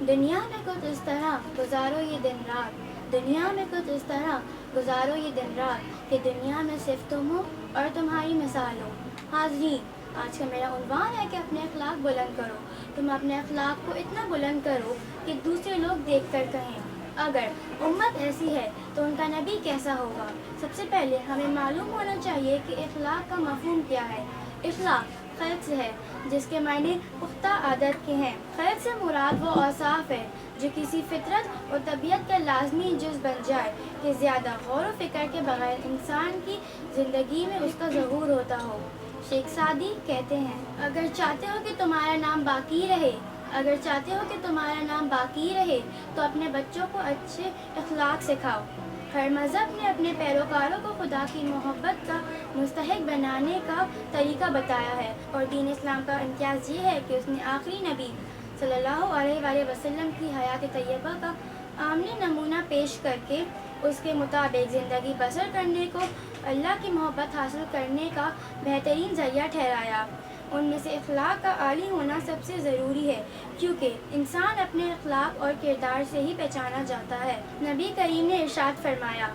دنیا میں کچھ اس طرح گزارو یہ دن رات، دنیا میں کچھ اس طرح گزارو یہ دن رات کہ دنیا میں صرف تم ہو اور تمہاری مثال ہو۔ حاضرین، آج کا میرا عنوان ہے کہ اپنے اخلاق بلند کرو۔ تم اپنے اخلاق کو اتنا بلند کرو کہ دوسرے لوگ دیکھ کر کہیں اگر امت ایسی ہے تو ان کا نبی کیسا ہوگا۔ سب سے پہلے ہمیں معلوم ہونا چاہیے کہ اخلاق کا مفہوم کیا ہے۔ اخلاق خلق سے ہے، جس کے معنی پختہ عادت کے ہیں۔ خلق سے مراد وہ اوصاف ہے جو کسی فطرت اور طبیعت کا لازمی جز بن جائے کہ زیادہ غور و فکر کے بغیر انسان کی زندگی میں اس کا ظہور ہوتا ہو۔ شیخ سعدی کہتے ہیں، اگر چاہتے ہو کہ تمہارا نام باقی رہے، اگر چاہتے ہو کہ تمہارا نام باقی رہے تو اپنے بچوں کو اچھے اخلاق سکھاؤ۔ ہر مذہب نے اپنے پیروکاروں کو خدا کی محبت کا مستحق بنانے کا طریقہ بتایا ہے، اور دین اسلام کا امتیاز یہ ہے کہ اس نے آخری نبی صلی اللہ علیہ وآلہ وسلم کی حیات طیبہ کا عملی نمونہ پیش کر کے اس کے مطابق زندگی بسر کرنے کو اللہ کی محبت حاصل کرنے کا بہترین ذریعہ ٹھہرایا۔ ان میں سے اخلاق کا عالی ہونا سب سے ضروری ہے، کیونکہ انسان اپنے اخلاق اور کردار سے ہی پہچانا جاتا ہے۔ نبی کریم نے ارشاد فرمایا،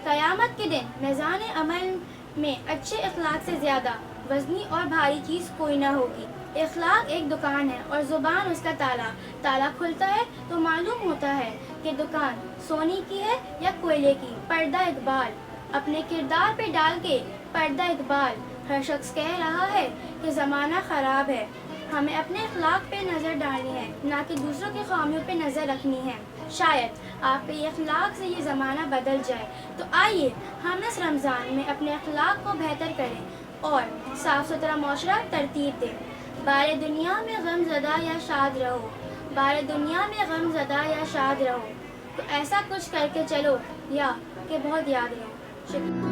قیامت کے دن میزان عمل میں اچھے اخلاق سے زیادہ وزنی اور بھاری چیز کوئی نہ ہوگی۔ اخلاق ایک دکان ہے اور زبان اس کا تالا۔ تالا کھلتا ہے تو معلوم ہوتا ہے کہ دکان سونے کی ہے یا کوئلے کی۔ پردہ اقبال، اپنے کردار پہ ڈال کے پردہ اقبال۔ ہر شخص کہہ رہا ہے کہ زمانہ خراب ہے، ہمیں اپنے اخلاق پہ نظر ڈالنی ہے، نہ کہ دوسروں کی خامیوں پہ نظر رکھنی ہے۔ شاید آپ کے اخلاق سے یہ زمانہ بدل جائے، تو آئیے ہم اس رمضان میں اپنے اخلاق کو بہتر کریں اور صاف ستھرا معاشرہ ترتیب دیں۔ بارے دنیا میں غم زدہ یا شاد رہو، بارے دنیا میں غم زدہ یا شاد رہو، تو ایسا کچھ کر کے چلو یا کہ بہت یاد رہو۔ شکریہ۔